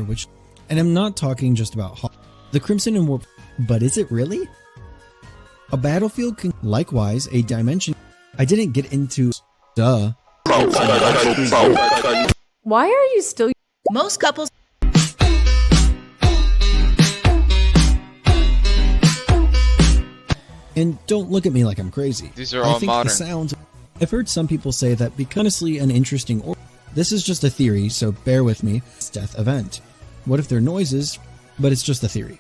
which, and I'm not talking just about the Crimson and Warp, but is it really? A battlefield can likewise a dimension. I didn't get into duh. Why are you still? Most couples. And don't look at me like I'm crazy. These are all modern. The sounds. I've heard some people say that because honestly an interesting this is just a theory, so bear with me. It's death event. What if they're noises, but it's just a theory?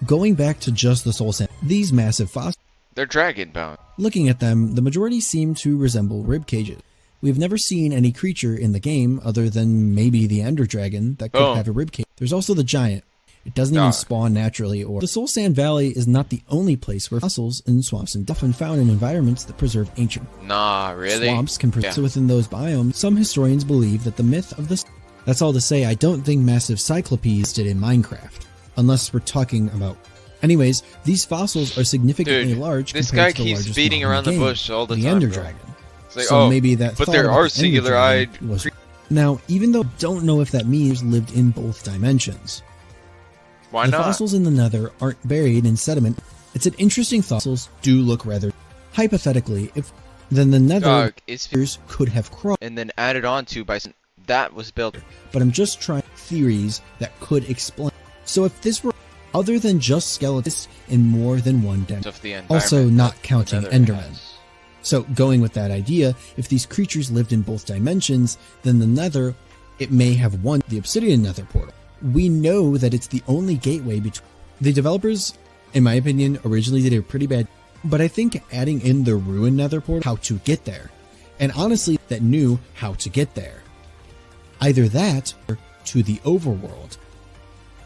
Going back to just the soul sand, these massive fossils. They're dragon bone. Looking at them, the majority seem to resemble rib cages. We've never seen any creature in the game other than maybe the Ender Dragon that could have a rib cage. There's also the giant. It doesn't even spawn naturally. Or the Soul Sand Valley is not the only place where fossils in swamps and often found in environments that preserve ancient. Nah, really? Swamps can persist within those biomes. Some historians believe that the myth of the. That's all to say. I don't think massive cyclopes did in Minecraft, unless we're talking about. Anyways, these fossils are significantly large. This guy compared to the keeps largest beating around the game, bush all the time. Ender bro. Dragon. Like, so maybe that. But there are singular-eyed. Now, even though I don't know if that means lived in both dimensions. Why the not? Fossils in the Nether aren't buried in sediment. It's an interesting thought. Fossils do look rather. Hypothetically, if then the Nether could have crossed and then added on to by that was built. But I'm just trying theories that could explain. So if this were other than just skeletons in more than one dimension, also not counting Endermen. So going with that idea, if these creatures lived in both dimensions, then the Nether, it may have won the Obsidian Nether portal. We know that it's the only gateway between. The developers, in my opinion, originally did a pretty bad, but I think adding in the Ruin Nether portal, how to get there, and honestly, that knew how to get there. Either that or to the overworld.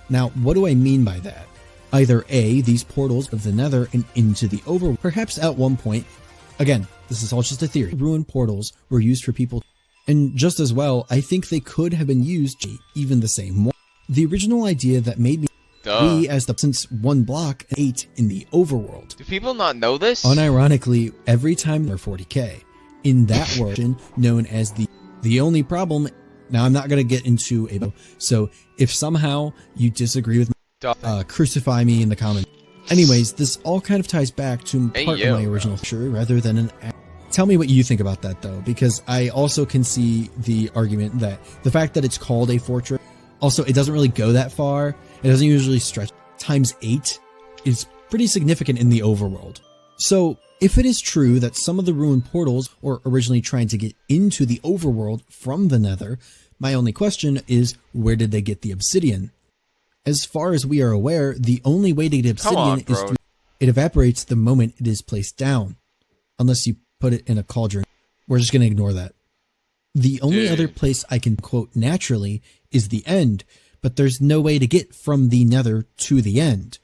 Now, what do I mean by that? Either A, these portals of the Nether and into the overworld, perhaps at one point. Again, this is all just a theory. Ruin portals were used for people, and just as well, I think they could have been used even the same way. The original idea that made me be as the since one block 8 in the overworld. Do people not know this? Unironically, every time they're 40k in that version known as the only problem. Now I'm not gonna get into a so if somehow you disagree with me, crucify me in the comments. Anyways, this all kind of ties back to part of my original picture rather than an. Tell me what you think about that though, because I also can see the argument that the fact that it's called a fortress. Also, it doesn't really go that far. It doesn't usually stretch. Times 8 is pretty significant in the overworld. So, if it is true that some of the ruined portals were originally trying to get into the overworld from the Nether, my only question is, where did they get the obsidian? As far as we are aware, the only way to get obsidian is through. It evaporates the moment it is placed down. Unless you put it in a cauldron. We're just going to ignore that. The only other place I can quote naturally is the end, but there's no way to get from the Nether to the end.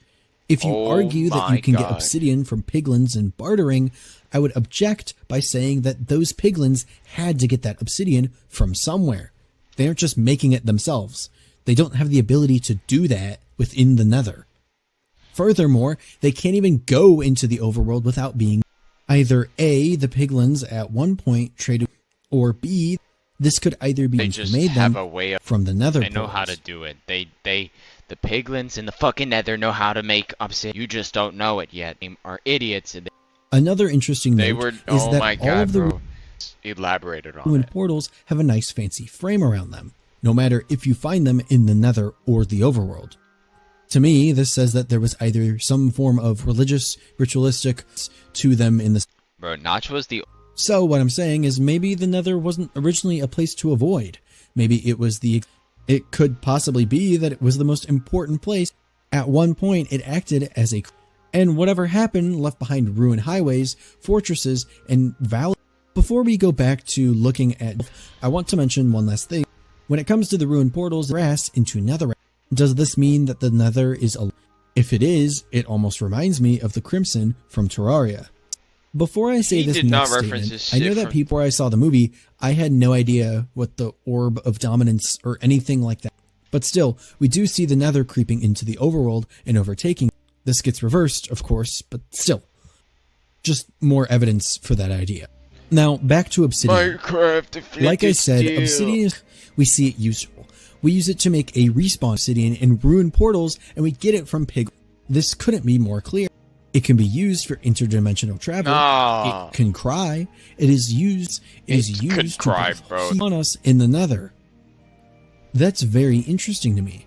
If you argue that you can get obsidian from piglins and bartering, I would object by saying that those piglins had to get that obsidian from somewhere. They aren't just making it themselves. They don't have the ability to do that within the Nether. Furthermore, they can't even go into the overworld without being either A, the piglins at one point traded, or B, this could either be made them from the Nether. They know how to do it. The piglins in the fucking Nether know how to make obsidian. You just don't know it yet. They are idiots. Another interesting note is that all of the elaborated on ruined portals have a nice fancy frame around them, no matter if you find them in the Nether or the overworld. To me, this says that there was either some form of religious, ritualistic to them in the. Bro, Notch was the. So what I'm saying is maybe the Nether wasn't originally a place to avoid. Maybe it was it could possibly be that it was the most important place. At one point, it acted as a. And whatever happened left behind ruined highways, fortresses, and valleys. Before we go back to looking at, I want to mention one last thing. When it comes to the ruined portals, grass into Nether. Does this mean that the Nether is a... If it is, it almost reminds me of the Crimson from Terraria. Before I say this next statement, I know that before I saw the movie, I had no idea what the Orb of Dominance or anything like that. But still, we do see the Nether creeping into the overworld and overtaking. This gets reversed, of course, but still. Just more evidence for that idea. Now, back to obsidian. Minecraft, like I said, obsidian, we see it useful. We use it to make a respawn obsidian and ruin portals, and we get it from pig. This couldn't be more clear. It can be used for interdimensional travel. No. It can cry. It is used cry, to bro. heal on us in the nether. That's very interesting to me.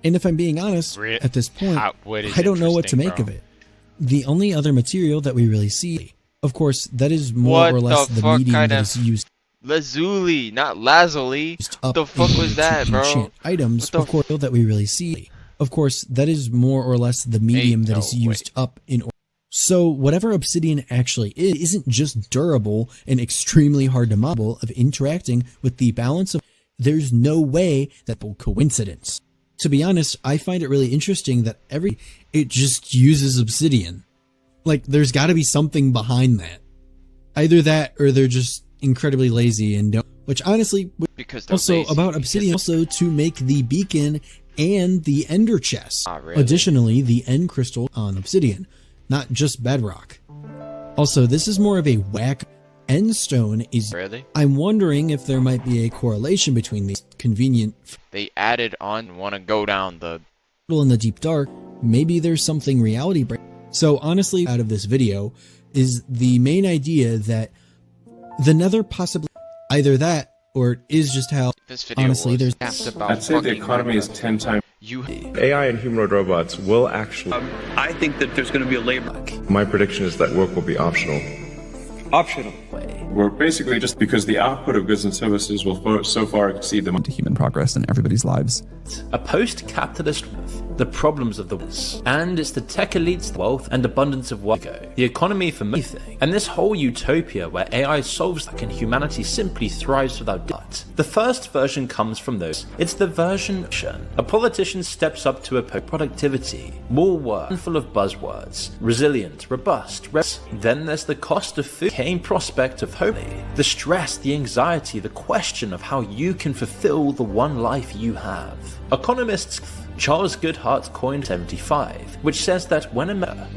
And if I'm being honest, at this point, I don't know what to make of it. The only other material that we really see, of course, that is more or less the medium that is used. Lazuli, not Lazuli. What the fuck was that, bro? Enchant items, of course, that we really see. Of course, that is more or less the medium that is used up in. So whatever obsidian actually isn't just durable and extremely hard to model of interacting with the balance of. There's no way that will coincidence. To be honest, I find it really interesting that it just uses obsidian. Like, there's got to be something behind that. Either that, or they're just incredibly lazy and don't. Which honestly, because also lazy, about obsidian, also to make the beacon and the ender chest. Really? Additionally, the end crystal on obsidian, not just bedrock. Also, this is more of a whack. End stone is. Really? I'm wondering if there might be a correlation between these convenient. They added on, want to go down the. In the deep dark, maybe there's something reality break. So honestly, out of this video is the main idea that the nether possibly either that or it is just how. This video honestly, was there's. about I'd say the economy is 10 times. AI and humanoid robots will actually. I think that there's going to be a labor. My prediction is that work will be optional. Optional. We're basically just because the output of goods and services will so far exceed the to human progress in everybody's lives. A post-capitalist the problems of the West, and it's the tech elites, wealth, and abundance of wealth, the economy for everything, and this whole utopia where AI solves that and humanity simply thrives without debt. The first version comes from those. It's the version a politician steps up to a productivity, more work, handful of buzzwords, resilient, robust, then there's the cost of food, came prospect of hope, the stress, the anxiety, the question of how you can fulfill the one life you have. Economists Charles Goodhart coined 75, which says that when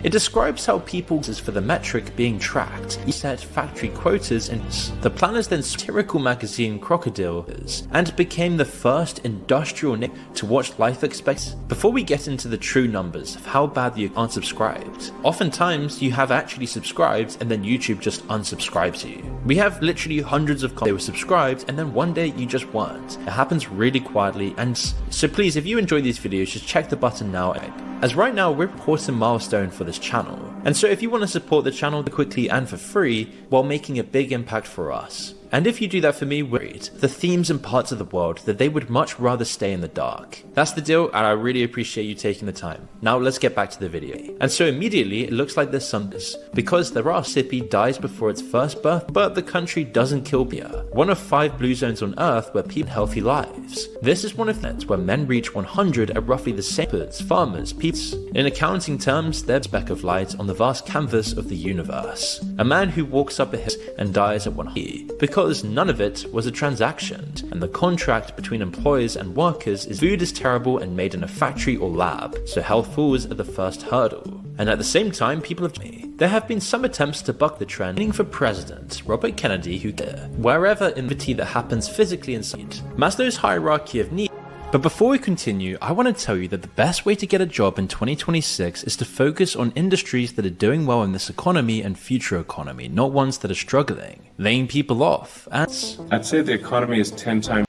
it describes how people for the metric being tracked. He set factory quotas and the planners then satirical magazine Crocodile and became the first industrial to watch life expectancy. Before we get into the true numbers of how bad you aren't subscribed, oftentimes you have actually subscribed and then YouTube just unsubscribes you. We have literally hundreds of they were subscribed and then one day you just weren't. It happens really quietly, and so please, if you enjoy these videos, just check the button now, as right now we're reporting a milestone for this channel. And so if you want to support the channel quickly and for free while making a big impact for us, and if you do that for me, worried the themes and parts of the world that they would much rather stay in the dark. That's the deal, and I really appreciate you taking the time. Now let's get back to the video. And so immediately it looks like there's some because the Mississippi dies before its first birth, but the country doesn't kill Bia, one of 5 blue zones on Earth where people have healthy lives. This is one of them where men reach 100 at roughly the same farmers, people. In accounting terms, they're a speck of light on the vast canvas of the universe. A man who walks up a hill and dies at 100 because none of it was a transaction, and the contract between employers and workers is food is terrible and made in a factory or lab, so health falls at the first hurdle. And at the same time, people have there have been some attempts to buck the trend, aiming for President Robert Kennedy who wherever inventivity that happens physically inside Maslow's hierarchy of need. But before we continue, I want to tell you that the best way to get a job in 2026 is to focus on industries that are doing well in this economy and future economy, not ones that are struggling, laying people off, and I'd say the economy is 10 times.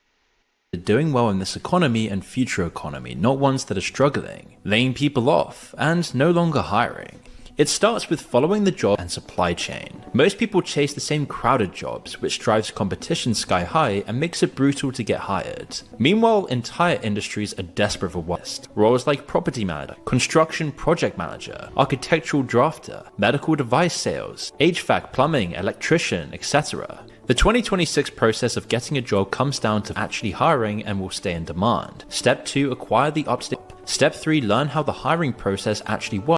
Doing well in this economy and future economy, not ones that are struggling, laying people off, and no longer hiring. It starts with following the job and supply chain. Most people chase the same crowded jobs, which drives competition sky high and makes it brutal to get hired. Meanwhile, entire industries are desperate for work. Roles like property manager, construction project manager, architectural drafter, medical device sales, HVAC, plumbing, electrician, etc. The 2026 process of getting a job comes down to actually hiring and will stay in demand. Step 2, acquire the upstep. Step 3, learn how the hiring process actually works.